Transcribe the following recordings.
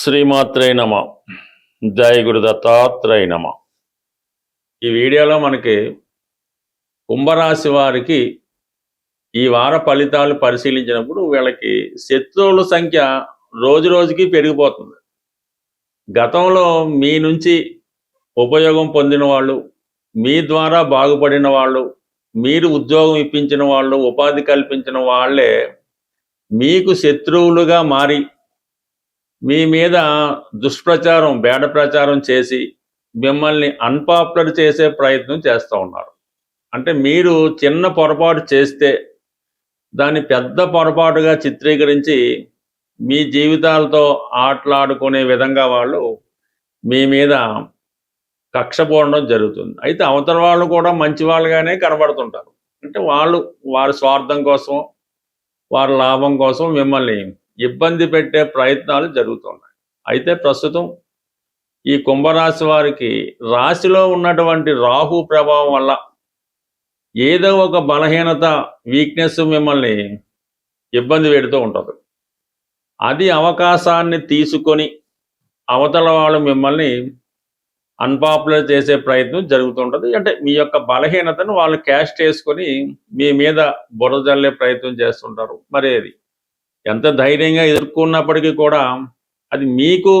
శ్రీమాత్రే నమ. జయ గురు దత్తాత్రేయ నమ. ఈ వీడియోలో మనకి కుంభరాశి వారికి ఈ వార ఫలితాలు పరిశీలించినప్పుడు వీళ్ళకి శత్రువుల సంఖ్య రోజు రోజుకి పెరిగిపోతుంది. గతంలో మీ నుంచి ఉపయోగం పొందిన వాళ్ళు, మీ ద్వారా బాగుపడిన వాళ్ళు, మీరు ఉద్యోగం ఇప్పించిన వాళ్ళు, ఉపాధి కల్పించిన వాళ్ళే మీకు శత్రువులుగా మారి మీ మీద దుష్ప్రచారం, బేడ ప్రచారం చేసి మిమ్మల్ని అన్పాపులర్ చేసే ప్రయత్నం చేస్తూ ఉన్నారు. అంటే మీరు చిన్న పొరపాటు చేస్తే దాన్ని పెద్ద పొరపాటుగా చిత్రీకరించి మీ జీవితాలతో ఆటలాడుకునే విధంగా వాళ్ళు మీ మీద కక్ష పోవడం జరుగుతుంది. అయితే అవతల వాళ్ళు కూడా మంచి వాళ్ళుగానే కనబడుతుంటారు. అంటే వాళ్ళు వారి స్వార్థం కోసం, వారి లాభం కోసం మిమ్మల్ని ఇబ్బంది పెట్టే ప్రయత్నాలు జరుగుతున్నాయి. అయితే ప్రస్తుతం ఈ కుంభరాశి వారికి రాశిలో ఉన్నటువంటి రాహు ప్రభావం వల్ల ఏదో ఒక బలహీనత, వీక్నెస్ మిమ్మల్ని ఇబ్బంది పెడుతూ ఉంటుంది. అది అవకాశాన్ని తీసుకొని అవతల వాళ్ళు మిమ్మల్ని అన్పాపులర్ చేసే ప్రయత్నం జరుగుతుంటుంది. అంటే మీ యొక్క బలహీనతను వాళ్ళు క్యాష్ చేసుకొని మీ మీద బురద జల్లే ప్రయత్నం చేస్తుంటారు. మరి అది ఎంత ధైర్యంగా ఎదుర్కొన్నప్పటికీ కూడా అది మీకు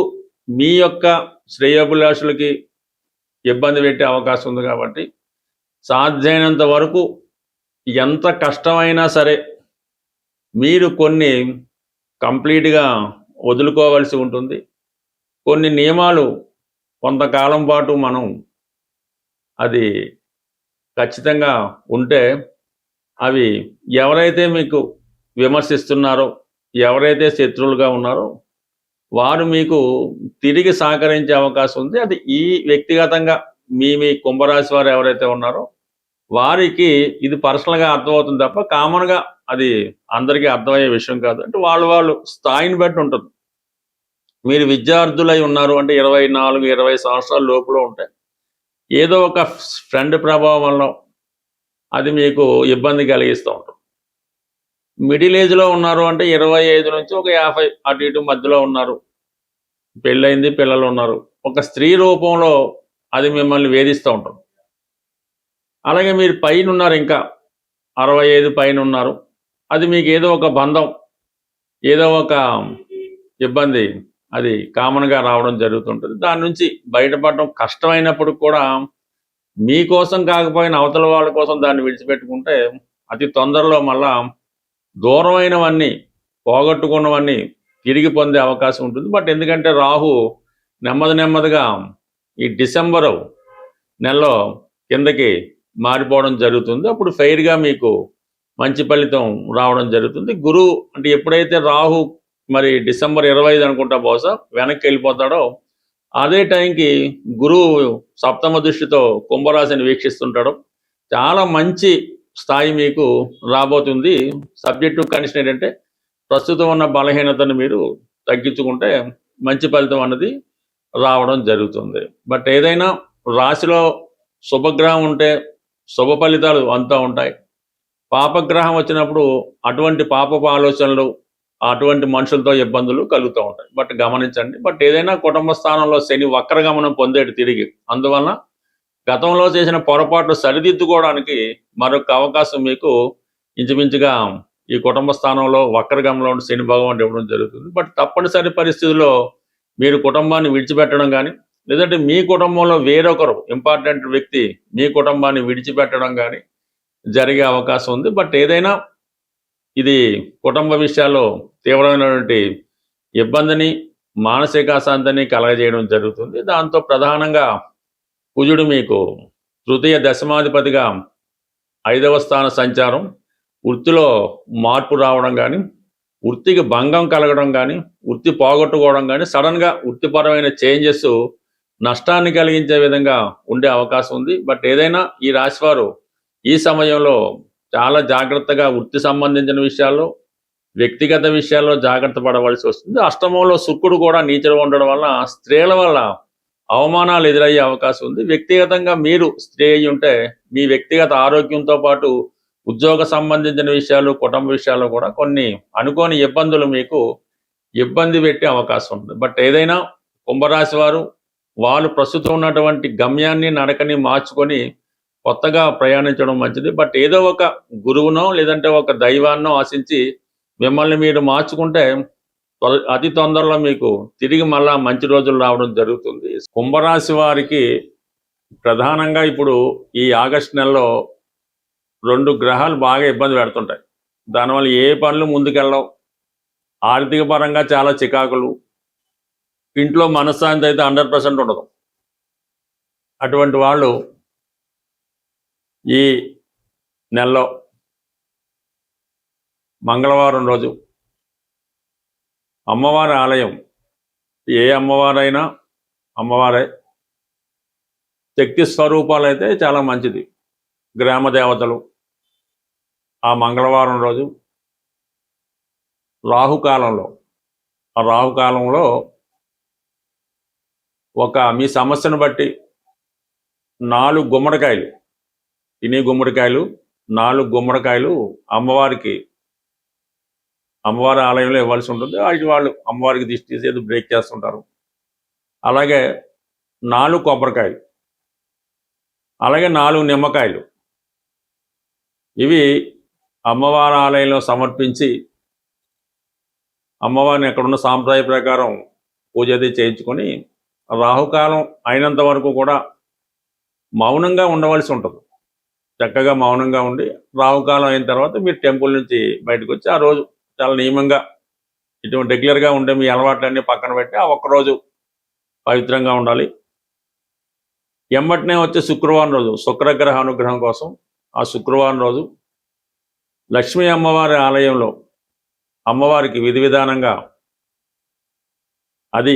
మీ యొక్క శ్రేయోభిలాషులకి ఇబ్బంది పెట్టే అవకాశం ఉంది. కాబట్టి సాధ్యమైనంత వరకు ఎంత కష్టమైనా సరే మీరు కొన్ని కంప్లీట్గా వదులుకోవాల్సి ఉంటుంది. కొన్ని నియమాలు కొంతకాలం పాటు మనం అది ఖచ్చితంగా ఉంటే అవి ఎవరైతే మీకు విమర్శిస్తున్నారో, ఎవరైతే శత్రువులుగా ఉన్నారో వారు మీకు తిరిగి సహకరించే అవకాశం ఉంది. అది ఈ వ్యక్తిగతంగా మీ కుంభరాశి వారు ఎవరైతే ఉన్నారో వారికి ఇది పర్సనల్గా అర్థమవుతుంది తప్ప కామన్గా అది అందరికీ అర్థమయ్యే విషయం కాదు. అంటే వాళ్ళు స్థాయిని బట్టి ఉంటుంది. మీరు విద్యార్థులై ఉన్నారు అంటే 24-20 సంవత్సరాల లోపల ఉంటాయి. ఏదో ఒక ఫ్రెండ్ ప్రభావం వల్ల అది మీకు ఇబ్బంది కలిగిస్తూ ఉంటుంది. మిడిల్ ఏజ్లో ఉన్నారు అంటే 25 నుంచి ఒక 50 అటు ఇటు మధ్యలో ఉన్నారు, పెళ్ళయింది, పిల్లలు ఉన్నారు, ఒక స్త్రీ రూపంలో అది మిమ్మల్ని వేధిస్తూ ఉంటుంది. అలాగే మీరు పైన ఉన్నారు, ఇంకా 65 పైన ఉన్నారు, అది మీకు ఏదో ఒక బంధం, ఏదో ఒక ఇబ్బంది అది కామన్గా రావడం జరుగుతుంటుంది. దాని నుంచి బయటపడడం కష్టమైనప్పుడు కూడా మీకోసం కాకపోయినా అవతల వాళ్ళ కోసం దాన్ని విడిచిపెట్టుకుంటే అతి తొందరలో మళ్ళా దూరమైనవన్నీ, పోగొట్టుకున్నవన్నీ తిరిగి పొందే అవకాశం ఉంటుంది. బట్ ఎందుకంటే రాహు నెమ్మదిగా ఈ డిసెంబరు నెలలో కిందకి మారిపోవడం జరుగుతుంది. అప్పుడు ఫెయిర్గా మీకు మంచి ఫలితం రావడం జరుగుతుంది. గురువు అంటే ఎప్పుడైతే రాహు మరి డిసెంబర్ 25 అనుకుంటా బహుశా వెనక్కి వెళ్ళిపోతాడో అదే టైంకి గురువు సప్తమ దృష్టితో కుంభరాశిని వీక్షిస్తుంటాడు. చాలా మంచి స్థాయి మీకు రాబోతుంది. సబ్జెక్టివ్ కండిషన్ ఏంటంటే ప్రస్తుతం ఉన్న బలహీనతను మీరు తగ్గించుకుంటే మంచి ఫలితం అన్నది రావడం జరుగుతుంది. బట్ ఏదైనా రాశిలో శుభగ్రహం ఉంటే శుభ ఫలితాలు అంతా ఉంటాయి. పాపగ్రహం వచ్చినప్పుడు అటువంటి పాపపు ఆలోచనలు, అటువంటి మనుషులతో ఇబ్బందులు కలుగుతూ ఉంటాయి. బట్ గమనించండి. బట్ ఏదైనా కుటుంబ స్థానంలో శని వక్రగమనం పొందేడు తిరిగి. అందువలన గతంలో చేసిన పొరపాట్లు సరిదిద్దుకోవడానికి మరొక అవకాశం మీకు ఇంచుమించుగా ఈ కుటుంబ స్థానంలో వక్రగమనంలో శని భగవానుడు ఇవ్వడం జరుగుతుంది. బట్ తప్పనిసరి పరిస్థితుల్లో మీరు కుటుంబాన్ని విడిచిపెట్టడం కానీ, లేదంటే మీ కుటుంబంలో వేరొకరు ఇంపార్టెంట్ వ్యక్తి మీ కుటుంబాన్ని విడిచిపెట్టడం కానీ జరిగే అవకాశం ఉంది. బట్ ఏదైనా ఇది కుటుంబ విషయాల్లో తీవ్రమైనటువంటి ఇబ్బందిని, మానసిక అశాంతిని కలగజేయడం జరుగుతుంది. దాంతో ప్రధానంగా కుజుడు మీకు తృతీయ దశమాధిపతిగా 5వ స్థాన సంచారం, వృత్తిలో మార్పు రావడం కానీ, వృత్తికి భంగం కలగడం కానీ, వృత్తి పోగొట్టుకోవడం కానీ, సడన్గా వృత్తిపరమైన చేంజెస్ నష్టాన్ని కలిగించే విధంగా ఉండే అవకాశం ఉంది. బట్ ఏదైనా ఈ రాశివారు ఈ సమయంలో చాలా జాగ్రత్తగా వృత్తి సంబంధించిన విషయాల్లో, వ్యక్తిగత విషయాల్లో జాగ్రత్త పడవలసి వస్తుంది. అష్టమంలో శుక్రుడు కూడా నీచలో ఉండడం వల్ల స్త్రీల వల్ల అవమానాలు ఎదురయ్యే అవకాశం ఉంది. వ్యక్తిగతంగా మీరు స్త్రీ అయి ఉంటే మీ వ్యక్తిగత ఆరోగ్యంతో పాటు ఉద్యోగ సంబంధించిన విషయాలు, కుటుంబ విషయాల్లో కూడా కొన్ని అనుకోని ఇబ్బందులు మీకు ఇబ్బంది పెట్టే అవకాశం ఉంటుంది. బట్ ఏదైనా కుంభరాశి వారు వాళ్ళు ప్రస్తుతం ఉన్నటువంటి గమ్యాన్ని నడకని మార్చుకొని కొత్తగా ప్రయాణించడం మంచిది. బట్ ఏదో ఒక గురువునో లేదంటే ఒక దైవాన్నో ఆశించి మిమ్మల్ని మీరు మార్చుకుంటే అతి తొందరలో మీకు తిరిగి మళ్ళా మంచి రోజులు రావడం జరుగుతుంది. కుంభరాశి వారికి ప్రధానంగా ఇప్పుడు ఈ ఆగస్టు నెలలో 2 గ్రహాలు బాగా ఇబ్బంది పెడుతుంటాయి. దానివల్ల ఏ పనులు ముందుకెళ్ళవు, ఆర్థిక పరంగా చాలా చికాకులు, ఇంట్లో మనశ్శాంతి అయితే 100% ఉండదు. అటువంటి వాళ్ళు ఈ నెలలో మంగళవారం రోజు అమ్మవారి ఆలయం, ఏ అమ్మవారైనా అమ్మవారే, శక్తి స్వరూపాలు అయితే చాలా మంచిది, గ్రామ దేవతలు, ఆ మంగళవారం రోజు రాహుకాలంలో మీ సమస్యను బట్టి 4 గుమ్మడికాయలు, తినే గుమ్మడికాయలు 4 గుమ్మడికాయలు అమ్మవారి ఆలయంలో ఇవ్వాల్సి ఉంటుంది. వాళ్ళు అమ్మవారికి దిష్టి తీసేది బ్రేక్ చేస్తుంటారు. అలాగే 4 కొబ్బరికాయలు, అలాగే 4 నిమ్మకాయలు, ఇవి అమ్మవారి ఆలయంలో సమర్పించి అమ్మవారిని ఎక్కడున్న సాంప్రదాయ ప్రకారం పూజ అది చేయించుకొని రాహుకాలం అయినంత వరకు కూడా మౌనంగా ఉండవలసి ఉంటుంది. చక్కగా మౌనంగా ఉండి రాహుకాలం అయిన తర్వాత మీరు టెంపుల్ నుంచి బయటకు వచ్చి ఆ రోజు చాలా నియమంగా ఇటువంటి రెగ్యులర్గా ఉండే మీ అలవాట్లన్నీ పక్కన పెట్టి ఆ ఒక్కరోజు పవిత్రంగా ఉండాలి. ఎమ్మటనే వచ్చే శుక్రవారం రోజు శుక్రగ్రహ అనుగ్రహం కోసం ఆ శుక్రవారం రోజు లక్ష్మీ అమ్మవారి ఆలయంలో అమ్మవారికి విధి విధానంగా, అది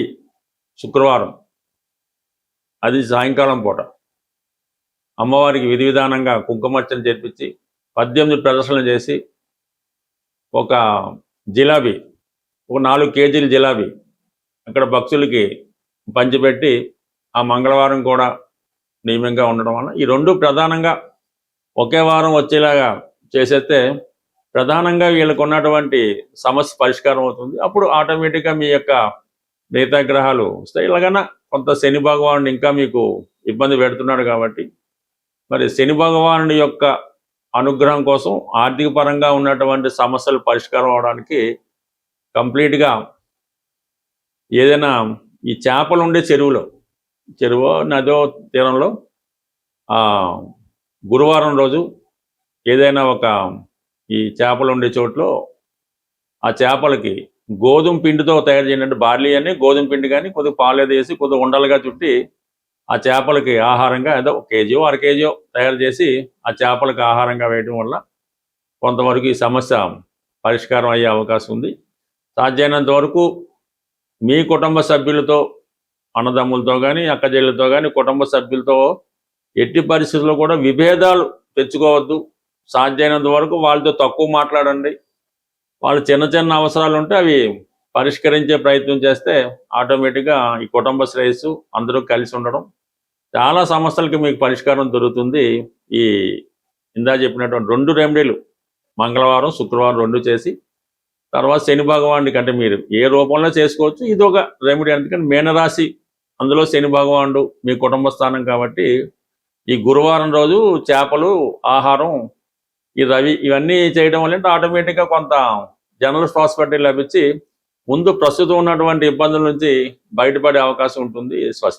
శుక్రవారం, అది సాయంకాలం పూట అమ్మవారికి విధి విధానంగా కుంకుమార్చన చేర్పించి 18 ప్రదర్శనలు చేసి ఒక జిలాబీ, ఒక 4 కేజీల జిలాబీ అక్కడ భక్తులకి పంచిపెట్టి ఆ మంగళవారం కూడా నియమంగా ఉండడం వల్ల ఈ 2 ప్రధానంగా ఒకే వారం వచ్చేలాగా చేసేస్తే ప్రధానంగా వీళ్ళకు ఉన్నటువంటి సమస్య పరిష్కారం అవుతుంది. అప్పుడు ఆటోమేటిక్గా మీ యొక్క మిగతా గ్రహాలు వస్తాయి. ఇలాగైనా కొంత శని భగవానుడు ఇంకా మీకు ఇబ్బంది పెడుతున్నాడు కాబట్టి మరి శని భగవానుడి యొక్క అనుగ్రహం కోసం ఆర్థిక పరంగా ఉన్నటువంటి సమస్యలు పరిష్కారం అవడానికి కంప్లీట్గా ఏదైనా ఈ చేపలు ఉండే చెరువు నదో తీరంలో గురువారం రోజు ఏదైనా ఒక ఈ చేపలు ఉండే చోట్లో ఆ చేపలకి గోధుమ పిండితో తయారు చేయండి. బార్లీ అని గోధుమ పిండి కానీ కొద్దిగా పాలు వేసి కొద్దిగా ఉండలుగా చుట్టి ఆ చేపలకి ఆహారంగా ఏదో 1 కేజీ 1/2 కేజీ తయారు చేసి ఆ చేపలకి ఆహారంగా వేయడం వల్ల కొంతవరకు ఈ సమస్య పరిష్కారం అయ్యే అవకాశం ఉంది. సాధ్యమైనంత వరకు మీ కుటుంబ సభ్యులతో, అన్నదమ్ములతో కానీ అక్కచెల్లెలతో కానీ కుటుంబ సభ్యులతో ఎట్టి పరిస్థితుల్లో కూడా విభేదాలు తెచ్చుకోవద్దు. సాధ్యమైనంత వరకు వాళ్ళతో తక్కువ మాట్లాడండి. వాళ్ళు చిన్న చిన్న అవసరాలు ఉంటే అవి పరిష్కరించే ప్రయత్నం చేస్తే ఆటోమేటిక్గా ఈ కుటుంబ శ్రేయస్సు అందరూ కలిసి ఉండడం, చాలా సమస్యలకి మీకు పరిష్కారం దొరుకుతుంది. ఈ ఇందా చెప్పినటువంటి 2 రెమెడీలు మంగళవారం శుక్రవారం 2 చేసి తర్వాత శని భగవానుడికి, అంటే మీరు ఏ రూపంలో చేసుకోవచ్చు, ఇది ఒక రెమెడీ. అందుకని మీనరాశి, అందులో శని భగవానుడు మీ కుటుంబ స్థానం కాబట్టి ఈ గురువారం రోజు చేపలు, ఆహారం, ఈ రవి, ఇవన్నీ చేయడం వల్ల ఆటోమేటిక్గా కొంత జనరల్ ప్రాస్పెరిటీ లభించి ముందు ప్రస్తుతం ఉన్నటువంటి ఇబ్బందుల నుంచి బయటపడే అవకాశం ఉంటుంది. స్వస్తి.